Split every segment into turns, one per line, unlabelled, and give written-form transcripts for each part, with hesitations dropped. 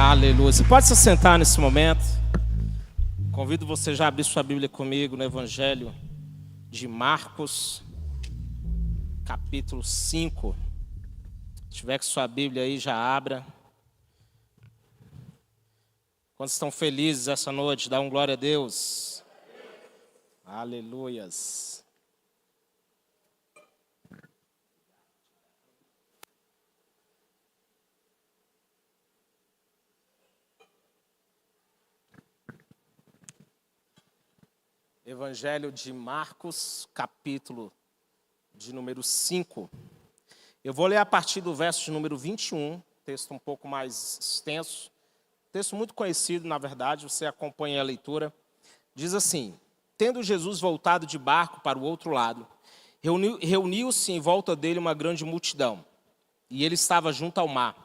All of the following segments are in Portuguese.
Aleluia. Você pode se sentar nesse momento. Convido você já a abrir sua Bíblia comigo no Evangelho de Marcos, capítulo 5. Se tiver com sua Bíblia aí, já abra. Quantos estão felizes essa noite? Dá um glória a Deus. Aleluias. Evangelho de Marcos, capítulo de número 5. Eu vou ler a partir do verso de número 21, texto um pouco mais extenso, texto muito conhecido, na verdade, você acompanha a leitura. Diz assim: tendo Jesus voltado de barco para o outro lado, reuniu-se em volta dele uma grande multidão, e ele estava junto ao mar.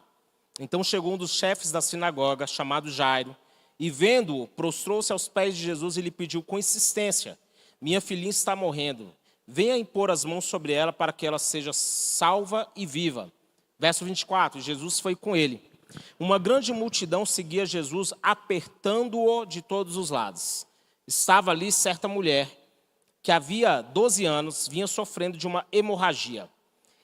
Então chegou um dos chefes da sinagoga, chamado Jairo, e vendo-o, prostrou-se aos pés de Jesus e lhe pediu com insistência: minha filhinha está morrendo, venha impor as mãos sobre ela para que ela seja salva e viva. Verso 24, Jesus foi com ele. Uma grande multidão seguia Jesus, apertando-o de todos os lados. Estava ali certa mulher, que havia 12 anos, vinha sofrendo de uma hemorragia.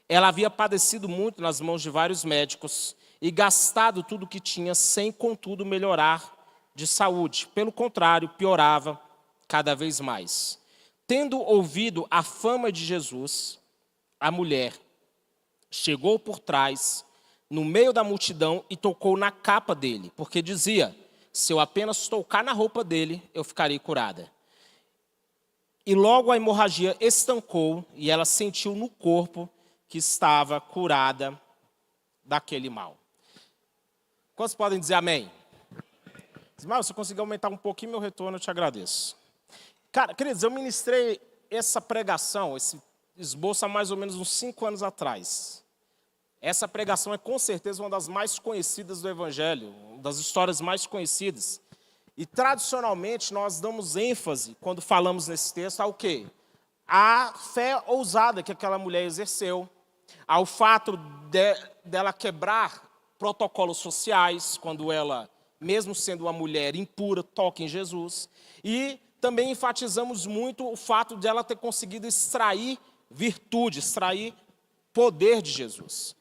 Ela havia padecido muito nas mãos de vários médicos e gastado tudo o que tinha, sem contudo melhorar de saúde. Pelo contrário, piorava cada vez mais. Tendo ouvido a fama de Jesus, a mulher chegou por trás, no meio da multidão, e tocou na capa dele, porque dizia: se eu apenas tocar na roupa dele, eu ficarei curada. E logo a hemorragia estancou, e ela sentiu no corpo que estava curada daquele mal. Quantos podem dizer amém? Ismael, se eu conseguir aumentar um pouquinho meu retorno, eu te agradeço. Cara, queridos, eu ministrei essa pregação, esse esboço há mais ou menos uns 5 anos atrás. Essa pregação é com certeza uma das mais conhecidas do Evangelho, uma das histórias mais conhecidas. E tradicionalmente nós damos ênfase, quando falamos nesse texto, ao quê? À fé ousada que aquela mulher exerceu, ao fato dela quebrar protocolos sociais, quando ela, mesmo sendo uma mulher impura, toca em Jesus. E também enfatizamos muito o fato de ela ter conseguido extrair virtude, extrair poder de Jesus.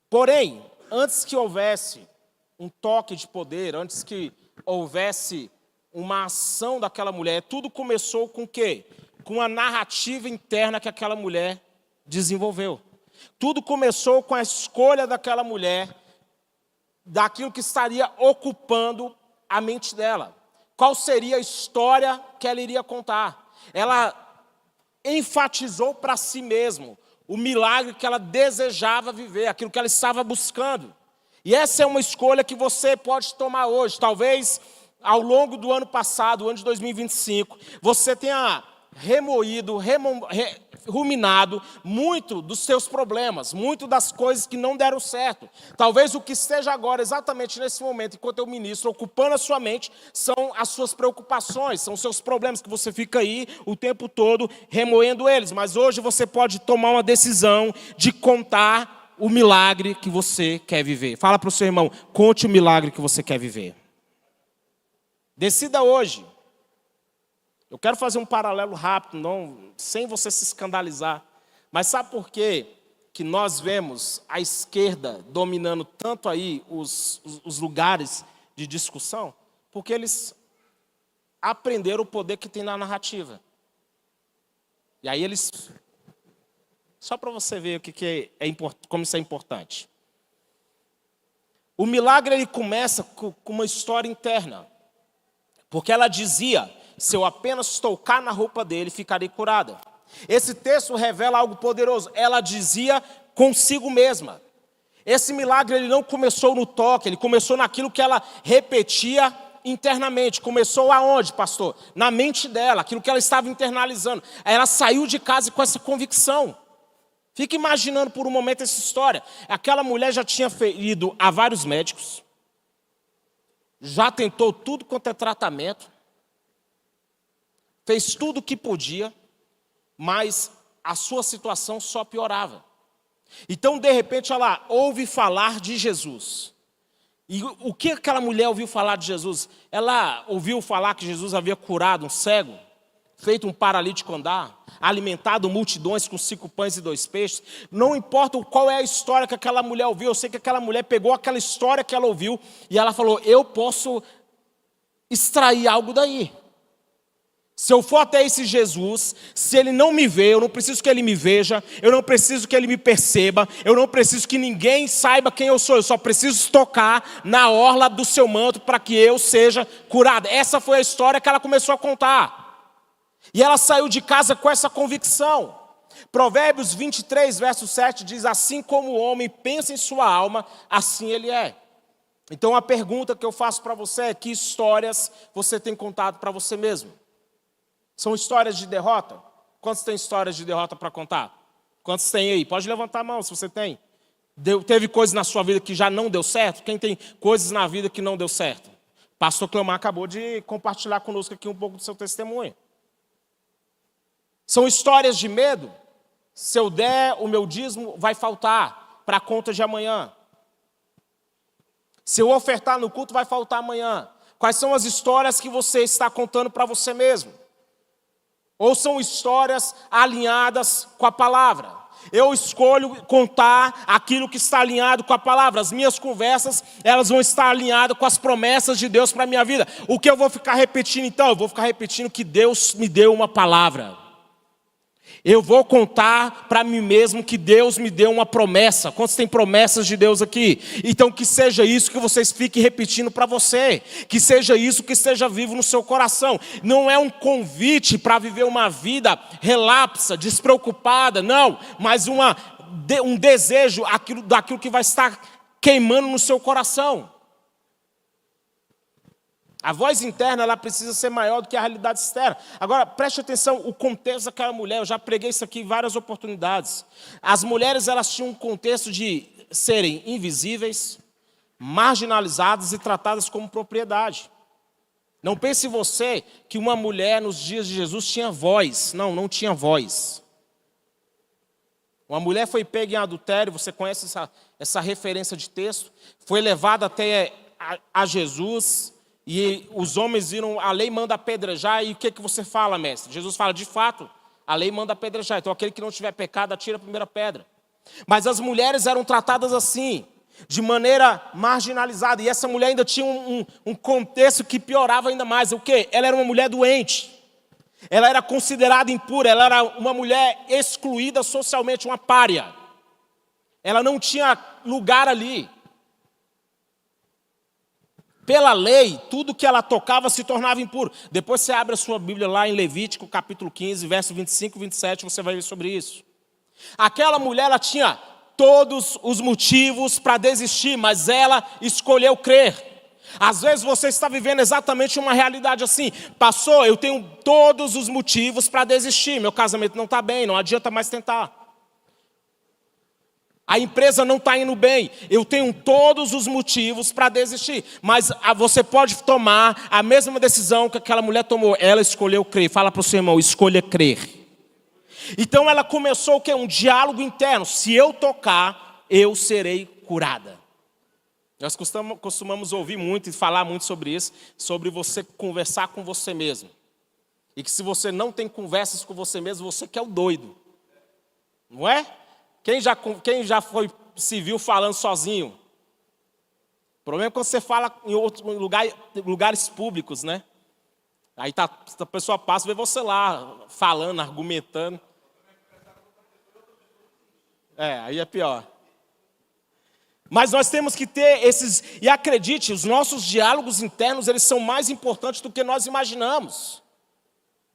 Porém, antes que houvesse um toque de poder, antes que houvesse uma ação daquela mulher, tudo começou com o quê? Com a narrativa interna que aquela mulher desenvolveu. Tudo começou com a escolha daquela mulher, daquilo que estaria ocupando a mente dela. Qual seria a história que ela iria contar? Ela enfatizou para si mesma o milagre que ela desejava viver, aquilo que ela estava buscando. E essa é uma escolha que você pode tomar hoje. Talvez ao longo do ano passado, o ano de 2025, você tenha ruminado muito dos seus problemas, muito das coisas que não deram certo. Talvez o que esteja agora, exatamente nesse momento, enquanto eu ministro, ocupando a sua mente, são as suas preocupações, são os seus problemas que você fica aí o tempo todo remoendo eles. Mas hoje você pode tomar uma decisão de contar o milagre que você quer viver. Fala para o seu irmão: conte o milagre que você quer viver. Decida hoje. Eu quero fazer um paralelo rápido, não, sem você se escandalizar. Mas sabe por quê que nós vemos a esquerda dominando tanto aí os lugares de discussão? Porque eles aprenderam o poder que tem na narrativa. E aí eles... Só para você ver o que é como isso é importante. O milagre ele começa com uma história interna. Porque ela dizia: se eu apenas tocar na roupa dele, ficarei curada. Esse texto revela algo poderoso. Ela dizia consigo mesma. Esse milagre ele não começou no toque, ele começou naquilo que ela repetia internamente. Começou aonde, pastor? Na mente dela, aquilo que ela estava internalizando. Aí ela saiu de casa com essa convicção. Fica imaginando por um momento essa história. Aquela mulher já tinha ido a vários médicos, já tentou tudo quanto é tratamento, fez tudo o que podia, mas a sua situação só piorava. Então, de repente, ela ouve falar de Jesus. E o que aquela mulher ouviu falar de Jesus? Ela ouviu falar que Jesus havia curado um cego, feito um paralítico andar, alimentado multidões com 5 pães e 2 peixes. Não importa qual é a história que aquela mulher ouviu, eu sei que aquela mulher pegou aquela história que ela ouviu e ela falou, eu posso extrair algo daí. Se eu for até esse Jesus, se ele não me vê, eu não preciso que ele me veja, eu não preciso que ele me perceba, eu não preciso que ninguém saiba quem eu sou, eu só preciso tocar na orla do seu manto para que eu seja curada. Essa foi a história que ela começou a contar. E ela saiu de casa com essa convicção. Provérbios 23, verso 7 diz, assim como o homem pensa em sua alma, assim ele é. Então a pergunta que eu faço para você é, que histórias você tem contado para você mesmo? São histórias de derrota? Quantos têm histórias de derrota para contar? Quantos tem aí? Pode levantar a mão se você tem. Teve coisas na sua vida que já não deu certo? Quem tem coisas na vida que não deu certo? Pastor Cleomar acabou de compartilhar conosco aqui um pouco do seu testemunho. São histórias de medo? Se eu der o meu dízimo, vai faltar para a conta de amanhã. Se eu ofertar no culto, vai faltar amanhã. Quais são as histórias que você está contando para você mesmo? Ou são histórias alinhadas com a palavra? Eu escolho contar aquilo que está alinhado com a palavra. As minhas conversas, elas vão estar alinhadas com as promessas de Deus para a minha vida. O que eu vou ficar repetindo então? Eu vou ficar repetindo que Deus me deu uma palavra. Eu vou contar para mim mesmo que Deus me deu uma promessa. Quantos tem promessas de Deus aqui? Então que seja isso que vocês fiquem repetindo para você. Que seja isso que esteja vivo no seu coração. Não é um convite para viver uma vida relapsa, despreocupada, não. Mas um desejo daquilo que vai estar queimando no seu coração. A voz interna, ela precisa ser maior do que a realidade externa. Agora, preste atenção, o contexto daquela mulher, eu já preguei isso aqui em várias oportunidades. As mulheres, elas tinham um contexto de serem invisíveis, marginalizadas e tratadas como propriedade. Não pense você que uma mulher nos dias de Jesus tinha voz. Não, não tinha voz. Uma mulher foi pega em adultério, você conhece essa referência de texto? Foi levada até a Jesus. E os homens viram, a lei manda apedrejar, e o que você fala, mestre? Jesus fala, de fato, a lei manda apedrejar. Então aquele que não tiver pecado, atira a primeira pedra. Mas as mulheres eram tratadas assim, de maneira marginalizada. E essa mulher ainda tinha um contexto que piorava ainda mais. O quê? Ela era uma mulher doente. Ela era considerada impura, ela era uma mulher excluída socialmente, uma pária. Ela não tinha lugar ali. Pela lei, tudo que ela tocava se tornava impuro. Depois você abre a sua Bíblia lá em Levítico, capítulo 15, verso 25 e 27, você vai ver sobre isso. Aquela mulher, ela tinha todos os motivos para desistir, mas ela escolheu crer. Às vezes você está vivendo exatamente uma realidade assim. Pastor, eu tenho todos os motivos para desistir. Meu casamento não está bem, não adianta mais tentar. A empresa não está indo bem. Eu tenho todos os motivos para desistir. Mas você pode tomar a mesma decisão que aquela mulher tomou. Ela escolheu crer. Fala para o seu irmão, escolha crer. Então ela começou o quê? Um diálogo interno. Se eu tocar, eu serei curada. Nós costumamos ouvir muito e falar muito sobre isso. Sobre você conversar com você mesmo. E que se você não tem conversas com você mesmo, você que é o doido. Não é? Quem já se viu falando sozinho? O problema é quando você fala em lugares públicos, né? Aí a pessoa passa e vê você lá, falando, argumentando. Aí é pior. Mas nós temos que ter esses... E acredite, os nossos diálogos internos, eles são mais importantes do que nós imaginamos.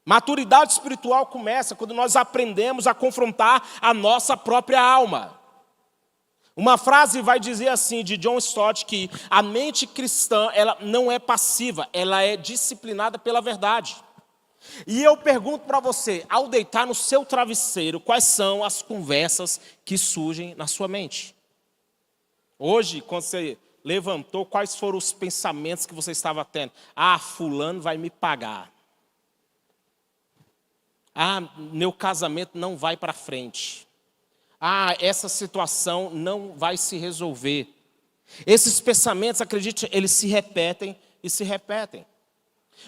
Maturidade espiritual começa quando nós aprendemos a confrontar a nossa própria alma. Uma frase vai dizer assim, de John Stott, que a mente cristã, ela não é passiva, ela é disciplinada pela verdade. E eu pergunto para você, ao deitar no seu travesseiro, quais são as conversas que surgem na sua mente? Hoje, quando você levantou, quais foram os pensamentos que você estava tendo? Ah, fulano vai me pagar. Ah, meu casamento não vai para frente. Ah, essa situação não vai se resolver. Esses pensamentos, acredite, eles se repetem e se repetem.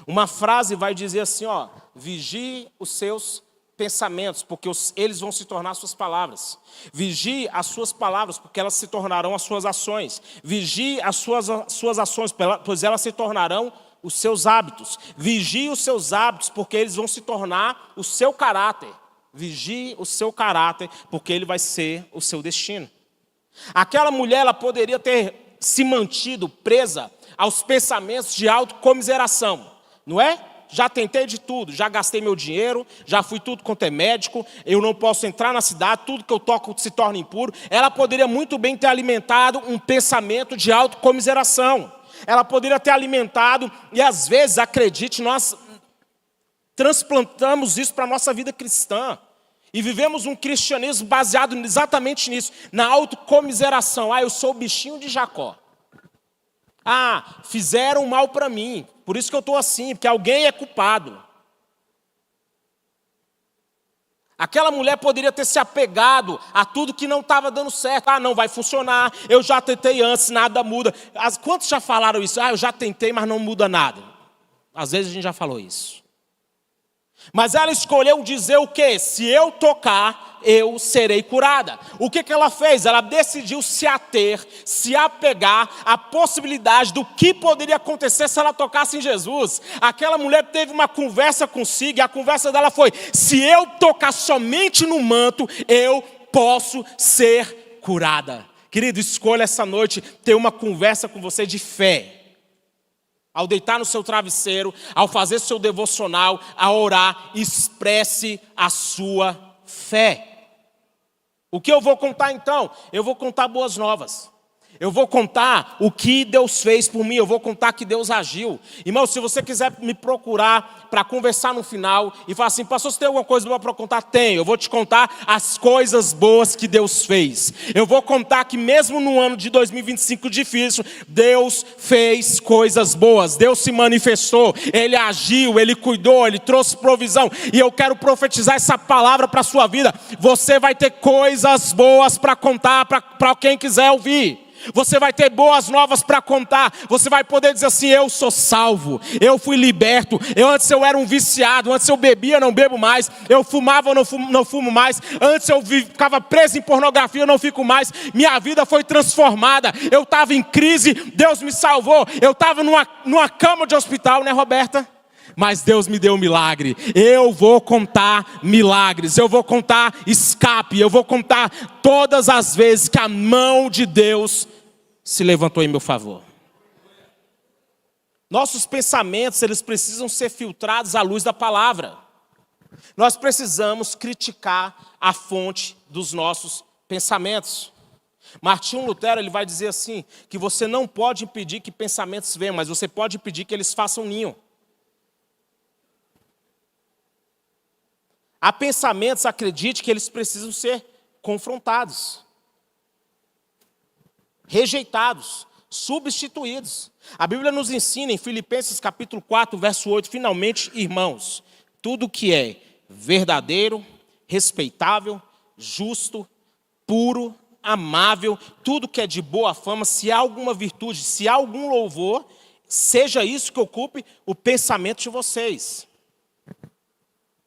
Uma frase vai dizer assim, ó, vigie os seus pensamentos, porque eles vão se tornar suas palavras. Vigie as suas palavras, porque elas se tornarão as suas ações. Vigie as suas ações, pois elas se tornarão os seus hábitos. Vigie os seus hábitos, porque eles vão se tornar o seu caráter. Vigie o seu caráter, porque ele vai ser o seu destino. Aquela mulher, ela poderia ter se mantido presa aos pensamentos de autocomiseração, não é? Já tentei de tudo, já gastei meu dinheiro, já fui tudo quanto é médico, eu não posso entrar na cidade, tudo que eu toco se torna impuro. Ela poderia muito bem ter alimentado um pensamento de autocomiseração. Ela poderia ter alimentado, e às vezes, acredite, nós transplantamos isso para a nossa vida cristã. E vivemos um cristianismo baseado exatamente nisso, na autocomiseração. Ah, eu sou o bichinho de Jacó. Ah, fizeram mal para mim, por isso que eu estou assim, porque alguém é culpado. Aquela mulher poderia ter se apegado a tudo que não estava dando certo. Ah, não vai funcionar, eu já tentei antes, nada muda. Quantos já falaram isso? Ah, eu já tentei, mas não muda nada. Às vezes a gente já falou isso. Mas ela escolheu dizer o quê? Se eu tocar, eu serei curada. O que ela fez? Ela decidiu se ater, se apegar à possibilidade do que poderia acontecer se ela tocasse em Jesus. Aquela mulher teve uma conversa consigo, e a conversa dela foi: se eu tocar somente no manto, eu posso ser curada. Querido, escolha essa noite ter uma conversa com você de fé. Ao deitar no seu travesseiro, ao fazer seu devocional, a orar, expresse a sua fé. O que eu vou contar então? Eu vou contar boas novas. Eu vou contar o que Deus fez por mim, eu vou contar que Deus agiu. Irmão, se você quiser me procurar para conversar no final e falar assim: pastor, você tem alguma coisa boa para contar? Tenho. Eu vou te contar as coisas boas que Deus fez. Eu vou contar que mesmo no ano de 2025 difícil, Deus fez coisas boas. Deus se manifestou, Ele agiu, Ele cuidou, Ele trouxe provisão. E eu quero profetizar essa palavra para a sua vida. Você vai ter coisas boas para contar para quem quiser ouvir. Você vai ter boas novas para contar. Você vai poder dizer assim: eu sou salvo, eu fui liberto. Antes eu era um viciado, antes eu bebia, não bebo mais. Eu fumava, não fumo mais. Antes eu ficava preso em pornografia, eu não fico mais. Minha vida foi transformada. Eu estava em crise, Deus me salvou. Eu estava numa cama de hospital, né, Roberta? Mas Deus me deu um milagre. Eu vou contar milagres, eu vou contar escape, eu vou contar todas as vezes que a mão de Deus se levantou em meu favor. Nossos pensamentos, eles precisam ser filtrados à luz da palavra. Nós precisamos criticar a fonte dos nossos pensamentos. Martinho Lutero, ele vai dizer assim, que você não pode impedir que pensamentos venham, mas você pode impedir que eles façam ninho. Há pensamentos, acredite, que eles precisam ser confrontados, rejeitados, substituídos. A Bíblia nos ensina em Filipenses capítulo 4, verso 8, finalmente, irmãos, tudo que é verdadeiro, respeitável, justo, puro, amável, tudo que é de boa fama, se há alguma virtude, se há algum louvor, seja isso que ocupe o pensamento de vocês.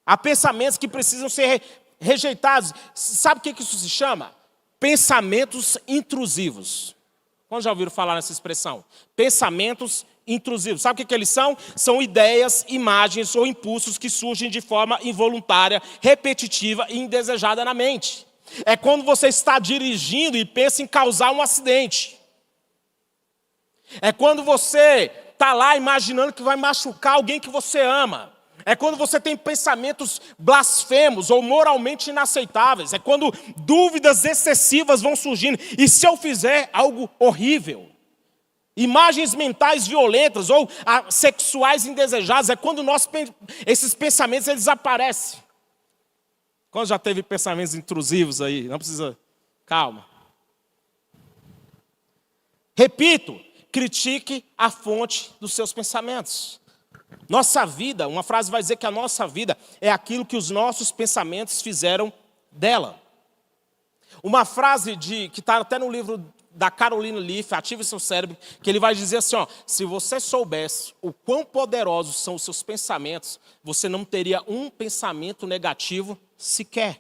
Há pensamentos que precisam ser rejeitados. Sabe o que isso se chama? Pensamentos intrusivos. Quando já ouviram falar nessa expressão? Pensamentos intrusivos. Sabe o que eles são? São ideias, imagens ou impulsos que surgem de forma involuntária, repetitiva e indesejada na mente. É quando você está dirigindo e pensa em causar um acidente. É quando você está lá imaginando que vai machucar alguém que você ama. É quando você tem pensamentos blasfemos ou moralmente inaceitáveis. É quando dúvidas excessivas vão surgindo. E se eu fizer algo horrível? Imagens mentais violentas ou sexuais indesejadas. É quando esses pensamentos eles aparecem. Quando já teve pensamentos intrusivos aí? Não precisa... Calma. Repito, critique a fonte dos seus pensamentos. Nossa vida, uma frase vai dizer que a nossa vida é aquilo que os nossos pensamentos fizeram dela. Uma frase que está até no livro da Carolina Leaf, Ative Seu Cérebro, que ele vai dizer assim, ó, se você soubesse o quão poderosos são os seus pensamentos, você não teria um pensamento negativo sequer.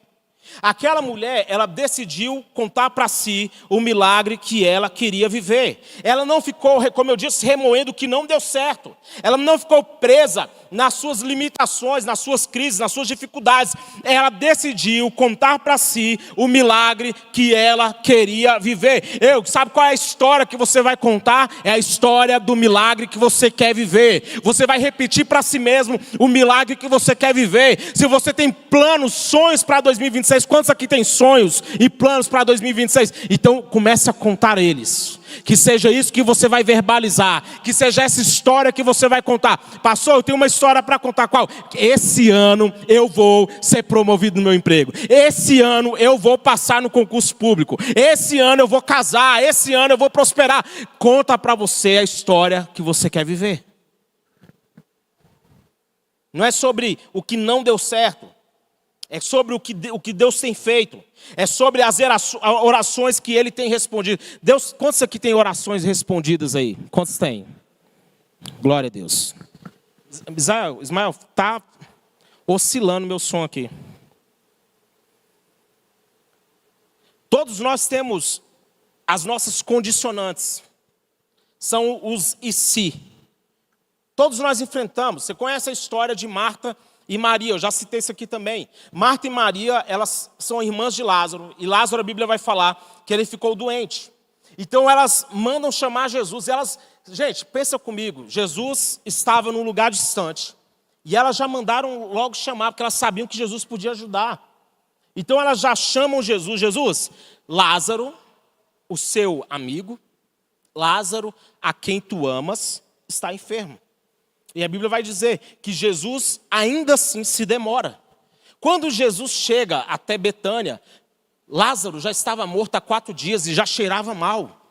Aquela mulher, ela decidiu contar para si o milagre que ela queria viver. Ela não ficou, como eu disse, remoendo o que não deu certo. Ela não ficou presa nas suas limitações, nas suas crises, nas suas dificuldades. Ela decidiu contar para si o milagre que ela queria viver. Sabe qual é a história que você vai contar? É a história do milagre que você quer viver. Você vai repetir para si mesmo o milagre que você quer viver. Se você tem planos, sonhos para 2026, quantos aqui tem sonhos e planos para 2026? Então comece a contar eles. Que seja isso que você vai verbalizar. Que seja essa história que você vai contar. Pastor, eu tenho uma história para contar. Qual? Esse ano eu vou ser promovido no meu emprego. Esse ano eu vou passar no concurso público. Esse ano eu vou casar. Esse ano eu vou prosperar. Conta para você a história que você quer viver. Não é sobre o que não deu certo. É sobre o que Deus tem feito. É sobre as orações que Ele tem respondido. Deus, quantos aqui tem orações respondidas aí? Quantos tem? Glória a Deus. Ismael, está oscilando meu som aqui. Todos nós temos as nossas condicionantes. São os e se. Todos nós enfrentamos. Você conhece a história de Marta e Maria, eu já citei isso aqui também. Marta e Maria, elas são irmãs de Lázaro. E Lázaro, a Bíblia vai falar que ele ficou doente. Então elas mandam chamar Jesus. Gente, pensa comigo. Jesus estava num lugar distante. E elas já mandaram logo chamar, porque elas sabiam que Jesus podia ajudar. Então elas já chamam Jesus. Jesus, Lázaro, o seu amigo, Lázaro, a quem tu amas, está enfermo. E a Bíblia vai dizer que Jesus ainda assim se demora. Quando Jesus chega até Betânia, Lázaro já estava morto há 4 dias e já cheirava mal.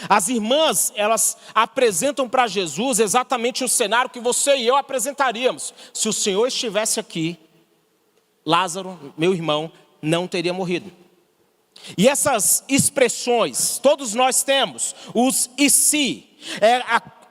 As irmãs, elas apresentam para Jesus exatamente o cenário que você e eu apresentaríamos. Se o Senhor estivesse aqui, Lázaro, meu irmão, não teria morrido. E essas expressões, todos nós temos, os e se,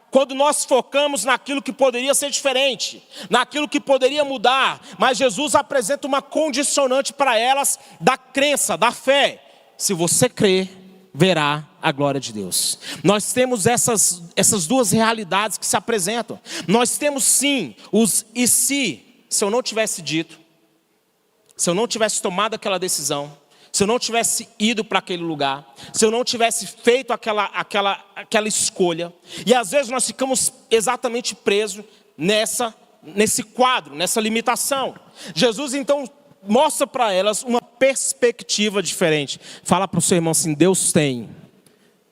quando nós focamos naquilo que poderia ser diferente, naquilo que poderia mudar, mas Jesus apresenta uma condicionante para elas da crença, da fé. Se você crer, verá a glória de Deus. Nós temos essas duas realidades que se apresentam. Nós temos sim os e se eu não tivesse dito, se eu não tivesse tomado aquela decisão, se eu não tivesse ido para aquele lugar, se eu não tivesse feito aquela escolha. E às vezes nós ficamos exatamente presos nesse quadro, nessa limitação. Jesus então mostra para elas uma perspectiva diferente. Fala para o seu irmão assim, Deus tem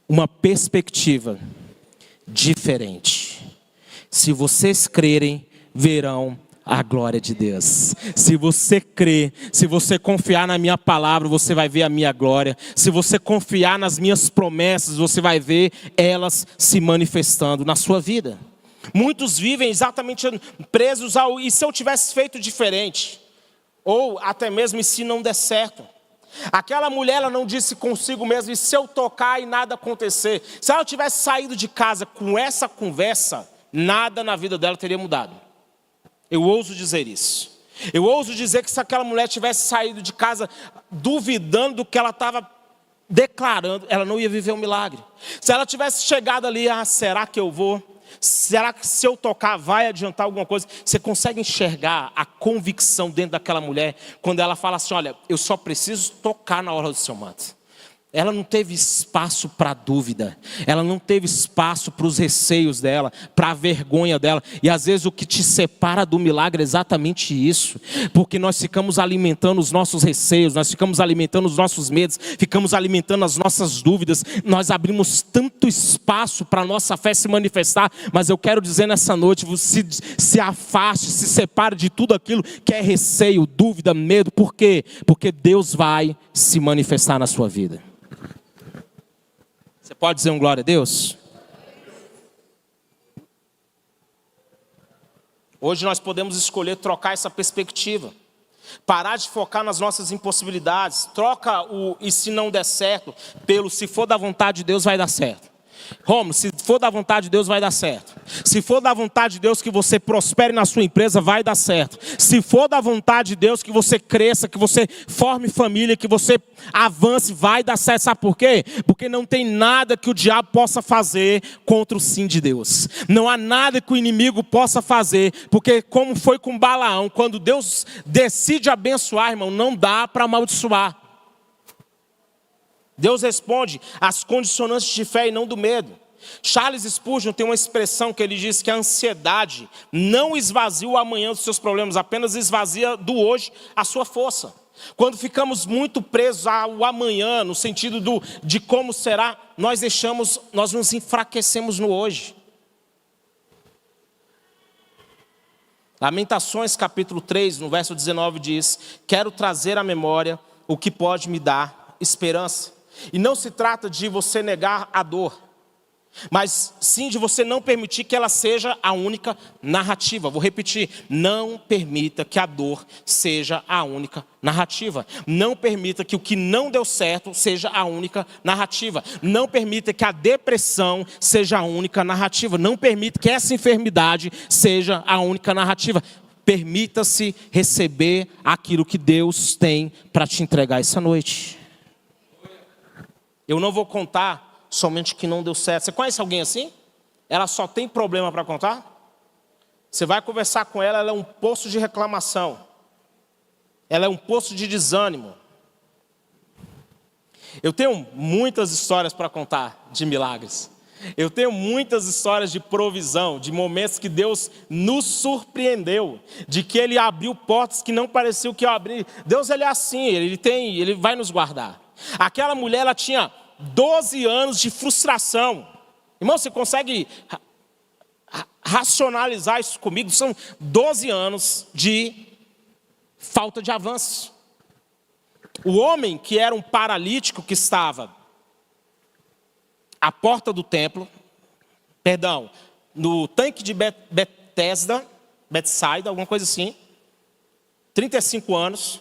uma perspectiva diferente. Se vocês crerem, verão a glória de Deus. Se você crer, se você confiar na minha palavra, você vai ver a minha glória. Se você confiar nas minhas promessas, você vai ver elas se manifestando na sua vida. Muitos vivem exatamente presos ao e se eu tivesse feito diferente? Ou até mesmo e se não der certo? Aquela mulher, ela não disse consigo mesma, e se eu tocar e nada acontecer? Se ela tivesse saído de casa com essa conversa, nada na vida dela teria mudado. Eu ouso dizer isso. Eu ouso dizer que se aquela mulher tivesse saído de casa duvidando do que ela estava declarando, ela não ia viver um milagre. Se ela tivesse chegado ali, será que eu vou? Será que se eu tocar vai adiantar alguma coisa? Você consegue enxergar a convicção dentro daquela mulher quando ela fala assim, olha, eu só preciso tocar na hora do seu manto. Ela não teve espaço para dúvida. Ela não teve espaço para os receios dela, para a vergonha dela. E às vezes o que te separa do milagre é exatamente isso. Porque nós ficamos alimentando os nossos receios, nós ficamos alimentando os nossos medos, ficamos alimentando as nossas dúvidas. Nós abrimos tanto espaço para a nossa fé se manifestar. Mas eu quero dizer nessa noite, você se afaste, se separe de tudo aquilo que é receio, dúvida, medo. Por quê? Porque Deus vai se manifestar na sua vida. Você pode dizer um glória a Deus? Hoje nós podemos escolher trocar essa perspectiva. Parar de focar nas nossas impossibilidades. Troca o "e se não der certo" pelo "se for da vontade de Deus vai dar certo". Romulo, se for da vontade de Deus vai dar certo. Se for da vontade de Deus que você prospere na sua empresa, vai dar certo. Se for da vontade de Deus que você cresça, que você forme família, que você avance, vai dar certo. Sabe por quê? Porque não tem nada que o diabo possa fazer contra o sim de Deus. Não há nada que o inimigo possa fazer, porque como foi com Balaão, quando Deus decide abençoar, irmão, não dá para amaldiçoar. Deus responde às condicionantes de fé e não do medo. Charles Spurgeon tem uma expressão que ele diz que a ansiedade não esvazia o amanhã dos seus problemas, apenas esvazia do hoje a sua força. Quando ficamos muito presos ao amanhã, no sentido de como será, nós nos enfraquecemos no hoje. Lamentações capítulo 3, no verso 19 diz: quero trazer à memória o que pode me dar esperança. E não se trata de você negar a dor, mas sim de você não permitir que ela seja a única narrativa. Vou repetir: não permita que a dor seja a única narrativa. Não permita que o que não deu certo seja a única narrativa. Não permita que a depressão seja a única narrativa. Não permita que essa enfermidade seja a única narrativa. Permita-se receber aquilo que Deus tem para te entregar essa noite. Eu não vou contar somente o que não deu certo. Você conhece alguém assim? Ela só tem problema para contar? Você vai conversar com ela, ela é um poço de reclamação. Ela é um poço de desânimo. Eu tenho muitas histórias para contar de milagres. Eu tenho muitas histórias de provisão, de momentos que Deus nos surpreendeu, de que Ele abriu portas que não pareciam que eu abri. Deus, Ele é assim, Ele vai nos guardar. Aquela mulher, ela tinha 12 anos de frustração. Irmão, você consegue racionalizar isso comigo? São 12 anos de falta de avanço. O homem que era um paralítico, que estava à porta do templo, no tanque de Betsaida, alguma coisa assim, 35 anos,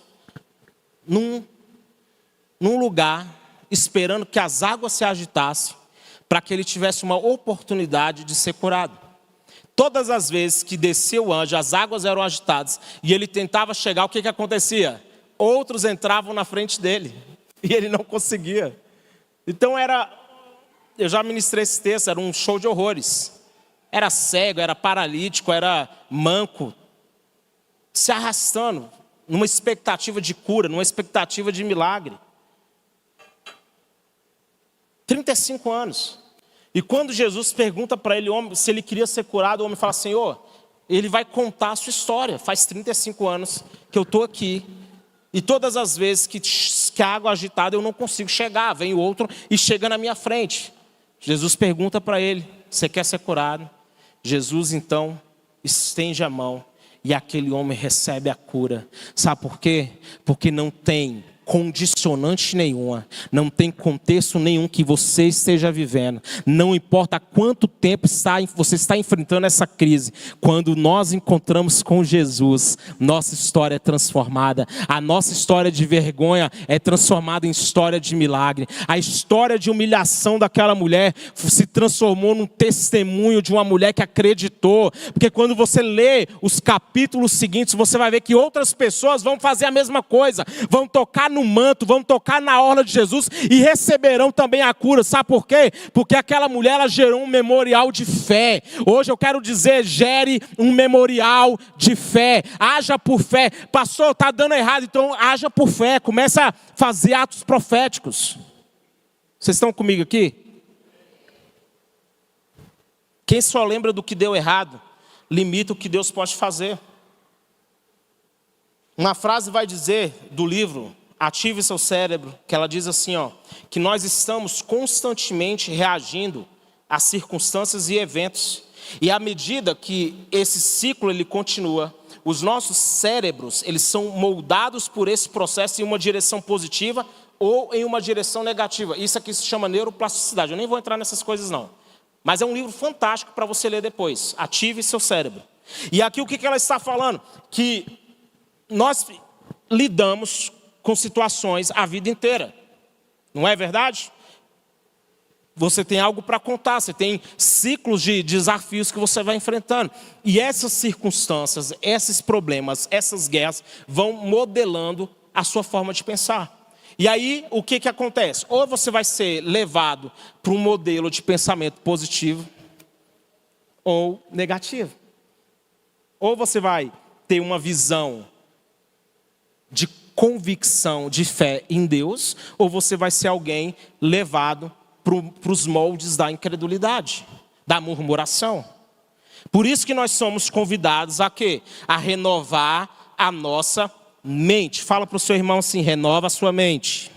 num lugar, esperando que as águas se agitassem, para que ele tivesse uma oportunidade de ser curado. Todas as vezes que descia o anjo, as águas eram agitadas, e ele tentava chegar, o que acontecia? Outros entravam na frente dele, e ele não conseguia. Então eu já ministrei esse texto, era um show de horrores. Era cego, era paralítico, era manco, se arrastando, numa expectativa de cura, numa expectativa de milagre. 35 anos. E quando Jesus pergunta para ele se ele queria ser curado, o homem fala: Senhor, ele vai contar a sua história. Faz 35 anos que eu estou aqui. E todas as vezes que a água é agitada eu não consigo chegar. Vem o outro e chega na minha frente. Jesus pergunta para ele: você quer ser curado? Jesus então estende a mão e aquele homem recebe a cura. Sabe por quê? Porque não tem condicionante nenhuma, não tem contexto nenhum que você esteja vivendo, não importa quanto tempo você está enfrentando essa crise, quando nós encontramos com Jesus, nossa história é transformada, a nossa história de vergonha é transformada em história de milagre, a história de humilhação daquela mulher se transformou num testemunho de uma mulher que acreditou, porque quando você lê os capítulos seguintes, você vai ver que outras pessoas vão fazer a mesma coisa, vão tocar no manto, vão tocar na orla de Jesus e receberão também a cura. Sabe por quê? Porque aquela mulher, ela gerou um memorial de fé. Hoje eu quero dizer: gere um memorial de fé. Haja por fé. Pastor, está dando errado, então haja por fé. Começa a fazer atos proféticos. Vocês estão comigo aqui? Quem só lembra do que deu errado, limita o que Deus pode fazer. Uma frase vai dizer do livro Ative Seu Cérebro, que ela diz assim, que nós estamos constantemente reagindo a circunstâncias e eventos. E à medida que esse ciclo ele continua, os nossos cérebros eles são moldados por esse processo em uma direção positiva ou em uma direção negativa. Isso aqui se chama neuroplasticidade. Eu nem vou entrar nessas coisas não. Mas é um livro fantástico para você ler depois. Ative Seu Cérebro. E aqui o que ela está falando? Que nós lidamos com situações a vida inteira. Não é verdade? Você tem algo para contar, você tem ciclos de desafios que você vai enfrentando. E essas circunstâncias, esses problemas, essas guerras vão modelando a sua forma de pensar. E aí, o que acontece? Ou você vai ser levado para um modelo de pensamento positivo ou negativo. Ou você vai ter uma visão de convicção, de fé em Deus, ou você vai ser alguém levado para os moldes da incredulidade, da murmuração. Por isso que nós somos convidados a quê? A renovar a nossa mente. Fala para o seu irmão assim, renova a sua mente.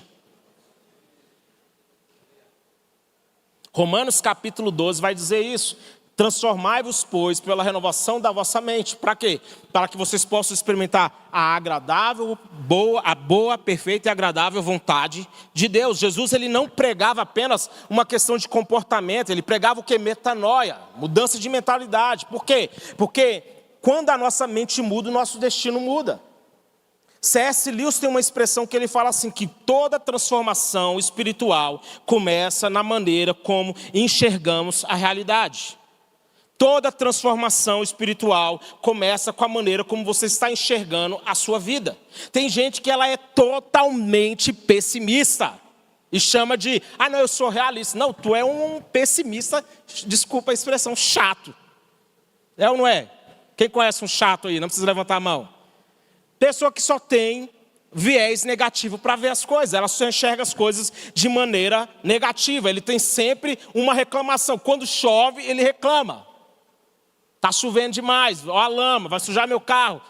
Romanos capítulo 12 vai dizer isso. Transformai-vos, pois, pela renovação da vossa mente. Para quê? Para que vocês possam experimentar a boa, perfeita e agradável vontade de Deus. Jesus, ele não pregava apenas uma questão de comportamento, ele pregava o que? Metanoia, mudança de mentalidade. Por quê? Porque quando a nossa mente muda, o nosso destino muda. C.S. Lewis tem uma expressão que ele fala assim, que toda transformação espiritual começa na maneira como enxergamos a realidade. Toda transformação espiritual começa com a maneira como você está enxergando a sua vida. Tem gente que ela é totalmente pessimista e chama de, não, eu sou realista. Não, tu é um pessimista, desculpa a expressão, chato. É ou não é? Quem conhece um chato aí? Não precisa levantar a mão. Pessoa que só tem viés negativo para ver as coisas. Ela só enxerga as coisas de maneira negativa. Ele tem sempre uma reclamação. Quando chove, ele reclama. Está chovendo demais, ó a lama, vai sujar meu carro.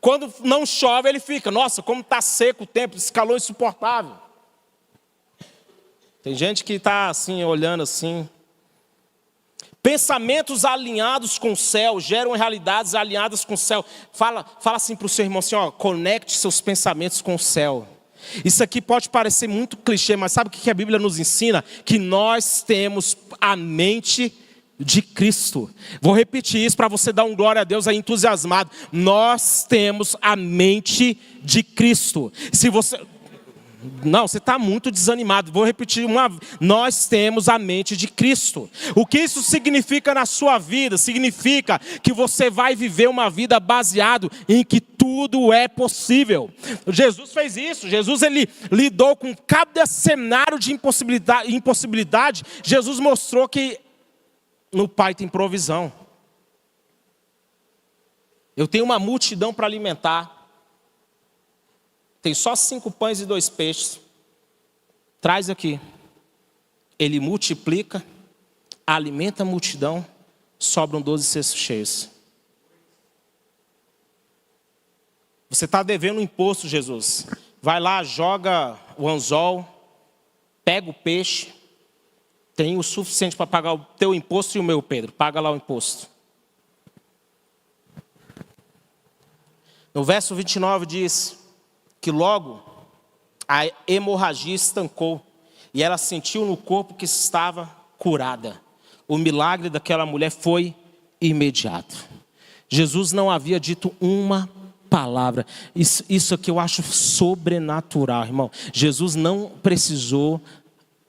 Quando não chove, ele fica, nossa, como está seco o tempo, esse calor insuportável. Tem gente que está assim, olhando assim. Pensamentos alinhados com o céu geram realidades alinhadas com o céu. Fala assim para o seu irmão assim, conecte seus pensamentos com o céu. Isso aqui pode parecer muito clichê, mas sabe o que a Bíblia nos ensina? Que nós temos a mente de Cristo. Vou repetir isso para você dar um glória a Deus aí entusiasmado. Nós temos a mente de Cristo. Se você... Não, você está muito desanimado. Vou repetir nós temos a mente de Cristo. O que isso significa na sua vida? Significa que você vai viver uma vida baseado em que tudo é possível. Jesus fez isso. Jesus, ele lidou com cada cenário de impossibilidade. Jesus mostrou que no Pai tem provisão. Eu tenho uma multidão para alimentar. Tem só 5 pães e 2 peixes. Traz aqui. Ele multiplica, alimenta a multidão, sobram 12 cestos cheios. Você está devendo um imposto, Jesus. Vai lá, joga o anzol, pega o peixe. Tem o suficiente para pagar o teu imposto e o meu, Pedro. Paga lá o imposto. No verso 29 diz que logo a hemorragia estancou e ela sentiu no corpo que estava curada. O milagre daquela mulher foi imediato. Jesus não havia dito uma palavra. Isso aqui eu acho sobrenatural, irmão. Jesus não precisou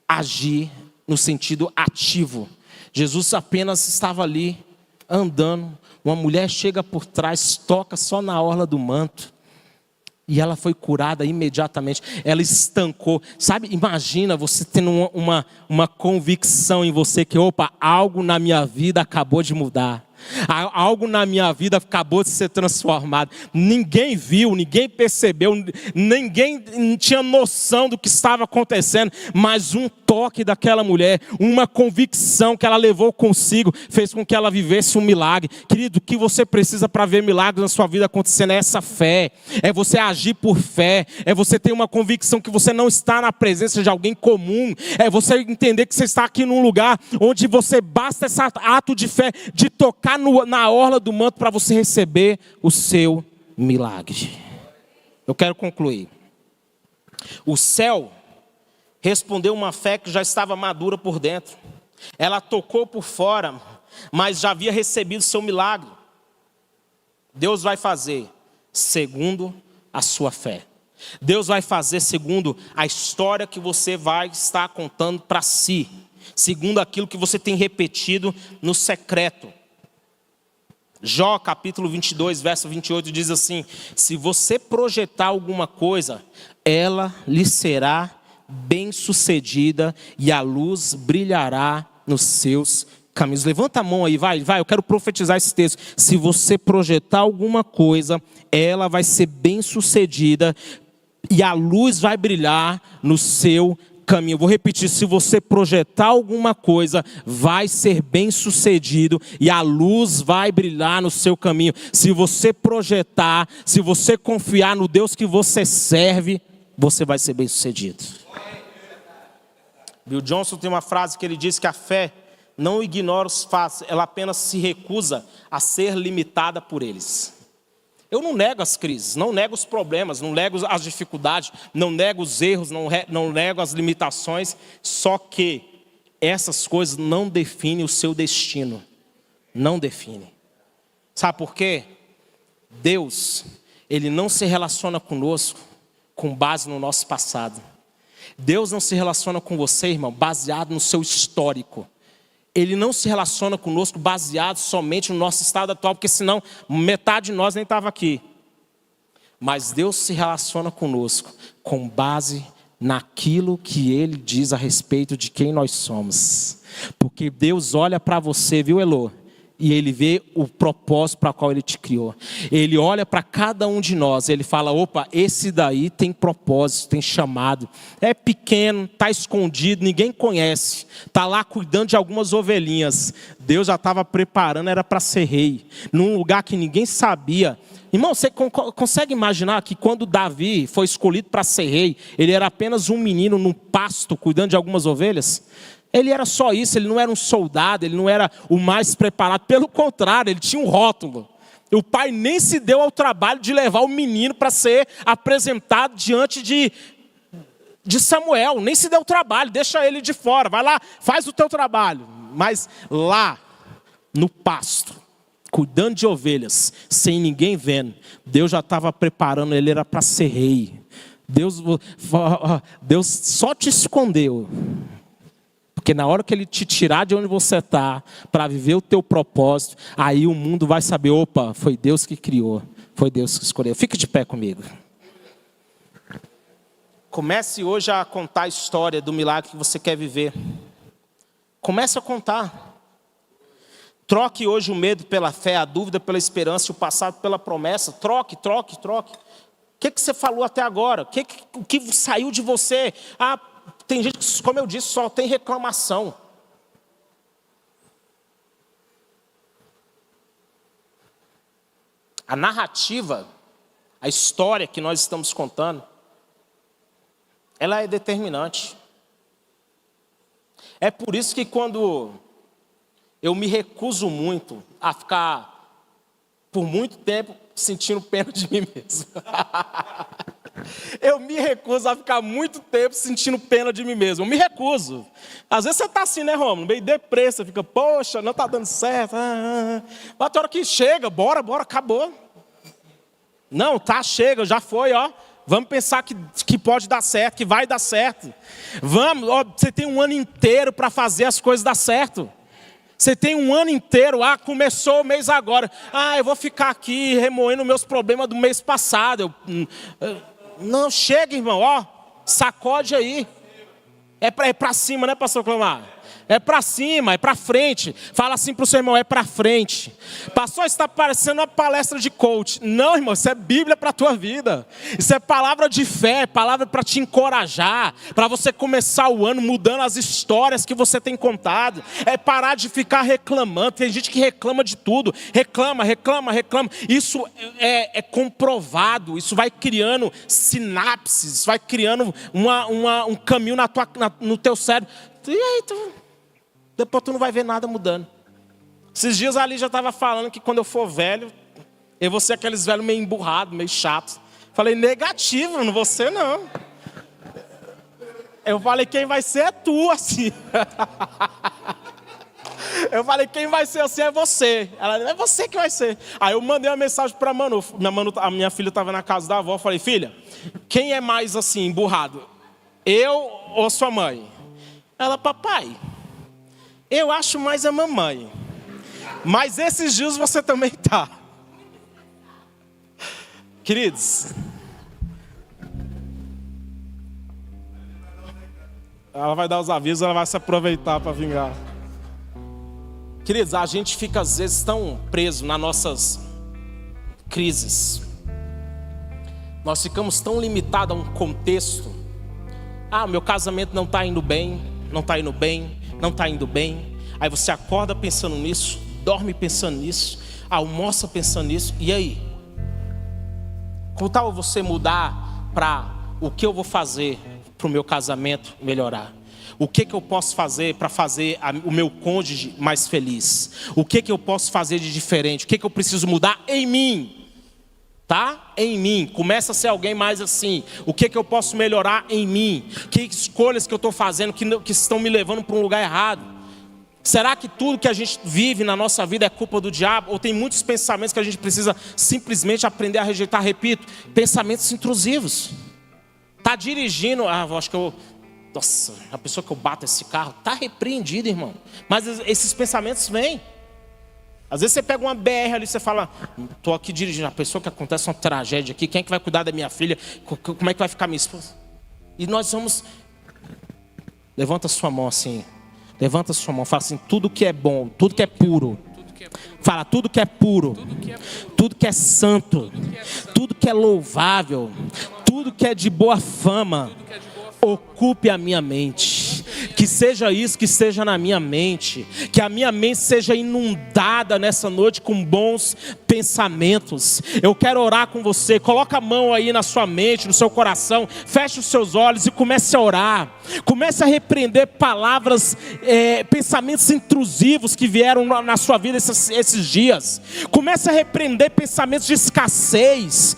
agir no sentido ativo. Jesus apenas estava ali, andando. Uma mulher chega por trás, toca só na orla do manto. E ela foi curada imediatamente. Ela estancou. Sabe, imagina você tendo uma convicção em você que, algo na minha vida acabou de mudar. Algo na minha vida acabou de ser transformado. Ninguém viu, ninguém percebeu, ninguém tinha noção do que estava acontecendo. Mas um toque daquela mulher, uma convicção que ela levou consigo, fez com que ela vivesse um milagre. Querido, o que você precisa para ver milagres na sua vida acontecendo é essa fé. É você agir por fé. É você ter uma convicção que você não está na presença de alguém comum. É você entender que você está aqui num lugar onde você basta esse ato de fé, de tocar na orla do manto para você receber o seu milagre. Eu quero concluir. O céu respondeu uma fé que já estava madura por dentro. Ela tocou por fora, mas já havia recebido seu milagre. Deus vai fazer segundo a sua fé. Deus vai fazer segundo a história que você vai estar contando para si, segundo aquilo que você tem repetido no secreto. Jó capítulo 22, verso 28 diz assim: se você projetar alguma coisa, ela lhe será bem sucedida e a luz brilhará nos seus caminhos. Levanta a mão aí, vai, eu quero profetizar esse texto. Se você projetar alguma coisa, ela vai ser bem sucedida e a luz vai brilhar no seu caminho. Vou repetir: se você projetar alguma coisa, vai ser bem sucedido e a luz vai brilhar no seu caminho. Se você projetar, se você confiar no Deus que você serve, você vai ser bem sucedido. Bill Johnson tem uma frase que ele diz que a fé não ignora os fatos, ela apenas se recusa a ser limitada por eles. Eu não nego as crises, não nego os problemas, não nego as dificuldades, não nego os erros, não nego as limitações, só que essas coisas não definem o seu destino, não definem. Sabe por quê? Deus, Ele não se relaciona conosco com base no nosso passado. Deus não se relaciona com você, irmão, baseado no seu histórico. Ele não se relaciona conosco baseado somente no nosso estado atual, porque senão metade de nós nem estava aqui. Mas Deus se relaciona conosco com base naquilo que Ele diz a respeito de quem nós somos. Porque Deus olha para você, viu, Elô? E Ele vê o propósito para o qual Ele te criou. Ele olha para cada um de nós, Ele fala: opa, esse daí tem propósito, tem chamado. É pequeno, está escondido, ninguém conhece. Está lá cuidando de algumas ovelhinhas. Deus já estava preparando, era para ser rei. Num lugar que ninguém sabia. Irmão, você consegue imaginar que quando Davi foi escolhido para ser rei, ele era apenas um menino num pasto, cuidando de algumas ovelhas? Ele era só isso, ele não era um soldado, ele não era o mais preparado. Pelo contrário, ele tinha um rótulo. O pai nem se deu ao trabalho de levar o menino para ser apresentado diante de Samuel. Nem se deu o trabalho, deixa ele de fora. Vai lá, faz o teu trabalho. Mas lá, no pasto, cuidando de ovelhas, sem ninguém vendo, Deus já estava preparando, ele era para ser rei. Deus só te escondeu. Porque na hora que Ele te tirar de onde você está, para viver o teu propósito, aí o mundo vai saber: opa, foi Deus que criou, foi Deus que escolheu. Fique de pé comigo. Comece hoje a contar a história do milagre que você quer viver. Comece a contar. Troque hoje o medo pela fé, a dúvida pela esperança e o passado pela promessa. Troque. O que você falou até agora? O que saiu de você? Tem gente que, como eu disse, só tem reclamação. A narrativa, a história que nós estamos contando, ela é determinante. É por isso que quando eu me recuso muito a ficar por muito tempo sentindo pena de mim mesmo. Eu me recuso a ficar muito tempo sentindo pena de mim mesmo. Eu me recuso. Às vezes você está assim, né, Romulo? Meio deprê, você fica: poxa, não está dando certo. Mas a hora que chega, bora, acabou. Não, chega, já foi, ó. Vamos pensar que pode dar certo, que vai dar certo. Vamos, ó, você tem um ano inteiro para fazer as coisas dar certo. Você tem um ano inteiro, começou o mês agora. Eu vou ficar aqui remoendo meus problemas do mês passado. Não, chega, irmão, ó, sacode aí. É para cima, né, pastor Clomar? É para cima, é para frente. Fala assim para o seu irmão: é para frente. Pastor, está parecendo uma palestra de coach. Não, irmão, isso é Bíblia para a tua vida. Isso é palavra de fé, palavra para te encorajar, para você começar o ano mudando as histórias que você tem contado. É parar de ficar reclamando. Tem gente que reclama de tudo. Reclama. Isso é comprovado. Isso vai criando sinapses, vai criando um caminho no teu cérebro. E aí, depois tu não vai ver nada mudando. Esses dias ali já estava falando que quando eu for velho, eu vou ser aqueles velhos meio emburrados, meio chatos. Falei: negativo, não vou ser não. Eu falei: quem vai ser é tu, assim. Eu falei, quem vai ser assim é você. Ela, é você que vai ser. Aí eu mandei uma mensagem para Manu. A minha filha estava na casa da avó. Eu falei, filha, quem é mais assim, emburrado? Eu ou sua mãe? Ela, papai, eu acho mais a mamãe. Mas esses dias você também tá. Queridos, ela vai dar os avisos, ela vai se aproveitar para vingar. Queridos, a gente fica às vezes tão preso nas nossas crises. Nós ficamos tão limitados a um contexto. Meu casamento não está indo bem, não está indo bem, não está indo bem. Aí você acorda pensando nisso, dorme pensando nisso, almoça pensando nisso, e aí? Como tal você mudar para o que eu vou fazer para o meu casamento melhorar? O que eu posso fazer para fazer o meu cônjuge mais feliz? O que eu posso fazer de diferente? O que eu preciso mudar em mim? Tá? Em mim. Começa a ser alguém mais assim. O que eu posso melhorar em mim? Que escolhas que eu estou fazendo que estão me levando para um lugar errado? Será que tudo que a gente vive na nossa vida é culpa do diabo? Ou tem muitos pensamentos que a gente precisa simplesmente aprender a rejeitar? Repito, pensamentos intrusivos. Tá dirigindo, acho que nossa, a pessoa que eu bato esse carro, tá repreendido, irmão. Mas esses pensamentos vêm. Às vezes você pega uma BR ali e você fala, tô aqui dirigindo, a pessoa que acontece uma tragédia aqui, quem é que vai cuidar da minha filha? Como é que vai ficar minha esposa? E nós vamos... Levanta sua mão assim. Levanta sua mão, fala assim, tudo que é bom, tudo que é puro. Fala, tudo que é puro, tudo que é santo, tudo que é louvável, tudo que é de boa fama, ocupe a minha mente. Que seja isso que esteja na minha mente. Que a minha mente seja inundada nessa noite com bons pensamentos. Eu quero orar com você. Coloca a mão aí na sua mente, no seu coração. Feche os seus olhos e comece a orar. Comece a repreender palavras, pensamentos intrusivos que vieram na sua vida esses dias. Comece a repreender pensamentos de escassez.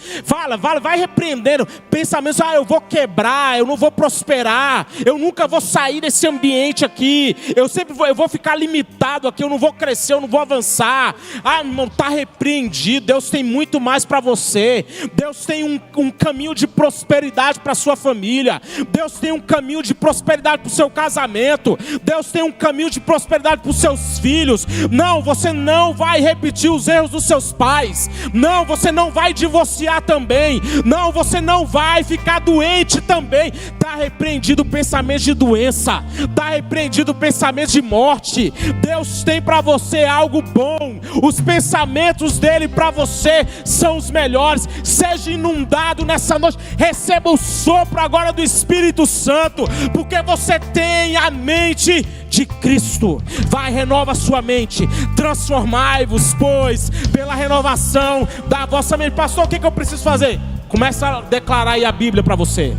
Vai repreendendo pensamentos, eu vou quebrar, eu não vou prosperar, eu nunca vou sair desse ambiente aqui, eu vou ficar limitado aqui, eu não vou crescer, eu não vou avançar. Irmão, está repreendido. Deus tem muito mais para você. Deus tem um caminho de prosperidade para a sua família. Deus tem um caminho de prosperidade para o seu casamento. Deus tem um caminho de prosperidade para os seus filhos. Não, você não vai repetir os erros dos seus pais. Não, você não vai divorciar também. Não, você não vai ficar doente também. Está repreendido o pensamento de doença. Está repreendido o pensamento de morte. Deus tem para você algo bom. Os pensamentos dele para você são os melhores. Seja inundado nessa noite. Receba o sopro agora do Espírito Santo, porque você tem a mente de Cristo. Vai, renova a sua mente. Transformai-vos, pois, pela renovação da vossa mente. Pastor, o que eu preciso fazer? Começa a declarar aí a Bíblia para você.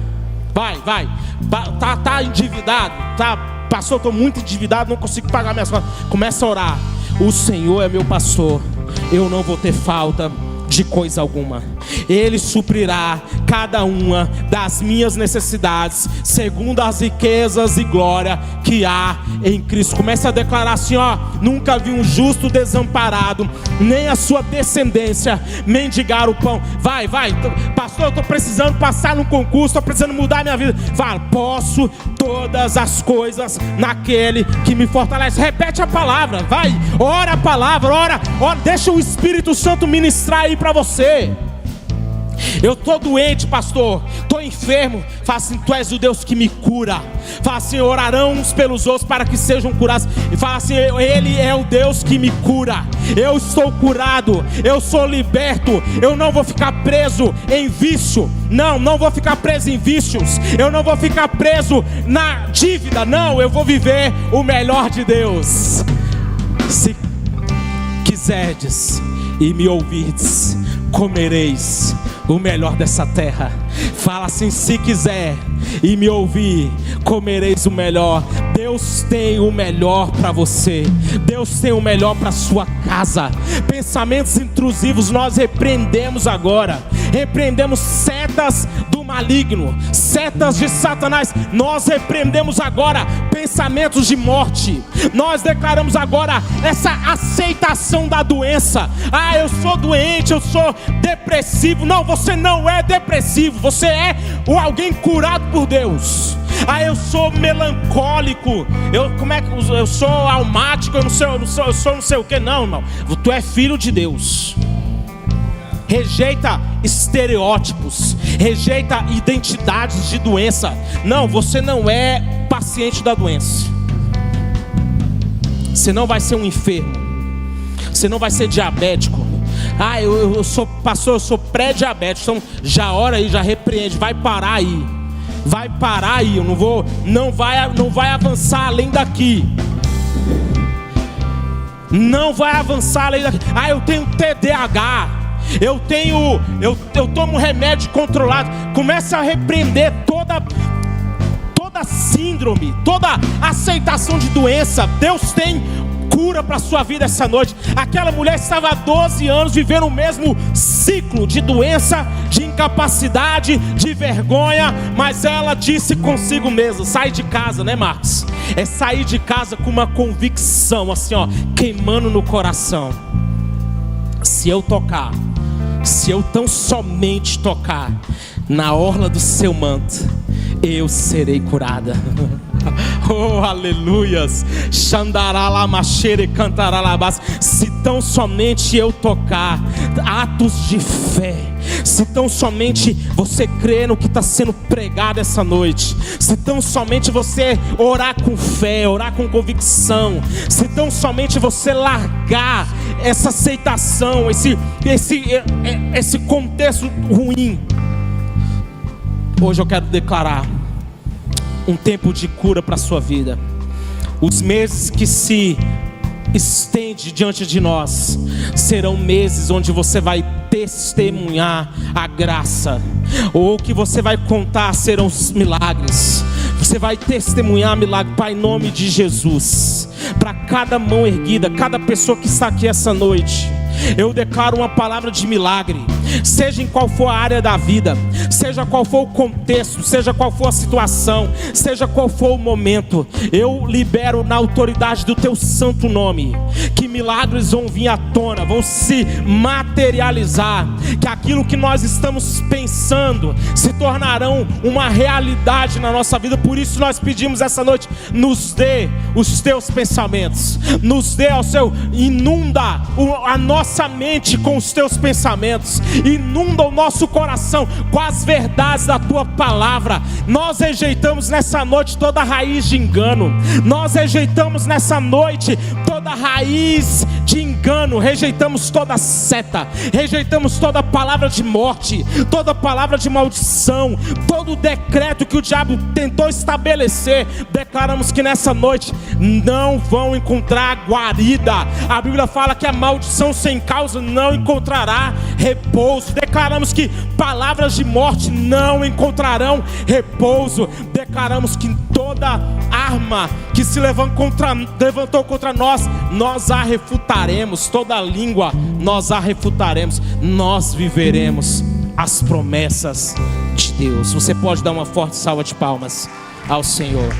Vai. Tá endividado? Pastor, estou muito endividado, não consigo pagar minhas contas. Começa a orar. O Senhor é meu pastor, eu não vou ter falta de coisa alguma. Ele suprirá cada uma das minhas necessidades, segundo as riquezas e glória que há em Cristo. Começa a declarar assim, nunca vi um justo desamparado, nem a sua descendência mendigar o pão. Vai, pastor, eu estou precisando passar num concurso, estou precisando mudar minha vida. Fala, posso todas as coisas naquele que me fortalece. Repete a palavra, vai, ora a palavra, ora, deixa o Espírito Santo ministrar aí para você. Eu estou doente, pastor, estou enfermo. Fala assim, tu és o Deus que me cura. Fala assim, orarão uns pelos outros para que sejam curados. E fala assim, Ele é o Deus que me cura. Eu estou curado, eu sou liberto. Eu não vou ficar preso em vício. Não vou ficar preso em vícios. Eu não vou ficar preso na dívida. Não, eu vou viver o melhor de Deus. Se quiserdes e me ouvirdes, comereis o melhor dessa terra. Fala assim, se quiser e me ouvir, comereis o melhor. Deus tem o melhor para você. Deus tem o melhor para sua casa. Pensamentos intrusivos nós repreendemos agora. Repreendemos setas do maligno, setas de Satanás. Nós repreendemos agora pensamentos de morte. Nós declaramos agora essa aceitação da doença. Ah, eu sou doente, eu sou depressivo. Não, você não é depressivo, você é alguém curado por Deus. Ah, eu sou melancólico, eu sou almático, eu sou não sei o que. Não, irmão, tu é filho de Deus. Rejeita estereótipos, rejeita identidades de doença. Não, você não é paciente da doença. Você não vai ser um enfermo, você não vai ser diabético. Ah, eu sou pastor, eu sou pré-diabético. Então já ora aí, já repreende, vai parar aí. Vai parar aí, eu não vai avançar além daqui. Não vai avançar além daqui. Ah, eu tenho TDAH. Eu tomo remédio controlado. Começa a repreender toda síndrome, toda aceitação de doença. Deus tem cura para a sua vida essa noite. Aquela mulher estava há 12 anos vivendo o mesmo ciclo de doença, de incapacidade, de vergonha, mas ela disse consigo mesma: sai de casa, né, Marcos? É sair de casa com uma convicção assim, ó, queimando no coração. Se eu tão somente tocar na orla do seu manto, eu serei curada. Oh, aleluias. Se tão somente eu tocar, atos de fé. Se tão somente você crê no que está sendo pregado essa noite, se tão somente você orar com fé, orar com convicção, se tão somente você largar essa aceitação, esse contexto ruim. Hoje eu quero declarar um tempo de cura para a sua vida. Os meses que se estende diante de nós serão meses onde você vai testemunhar a graça, ou o que você vai contar serão os milagres. Você vai testemunhar milagre, Pai, em nome de Jesus. Para cada mão erguida, cada pessoa que está aqui essa noite, eu declaro uma palavra de milagre. Seja em qual for a área da vida, seja qual for o contexto, seja qual for a situação, seja qual for o momento, eu libero na autoridade do teu santo nome que milagres vão vir à tona, vão se materializar, que aquilo que nós estamos pensando se tornarão uma realidade na nossa vida. Por isso nós pedimos essa noite: nos dê os teus pensamentos, nos dê inunda a nossa mente com os teus pensamentos, inunda o nosso coração com as verdades da tua palavra. Nós rejeitamos nessa noite toda raiz de engano. Nós rejeitamos nessa noite toda raiz de engano. Rejeitamos toda seta, rejeitamos toda palavra de morte, toda palavra de maldição, todo decreto que o diabo tentou estabelecer. Declaramos que nessa noite não vão encontrar guarida. A Bíblia fala que a maldição sem causa não encontrará repouso. Declaramos que palavras de morte não encontrarão repouso. Declaramos que toda arma que se levantou contra nós, nós a refutaremos. Toda língua, nós a refutaremos. Nós viveremos as promessas de Deus. Você pode dar uma forte salva de palmas ao Senhor.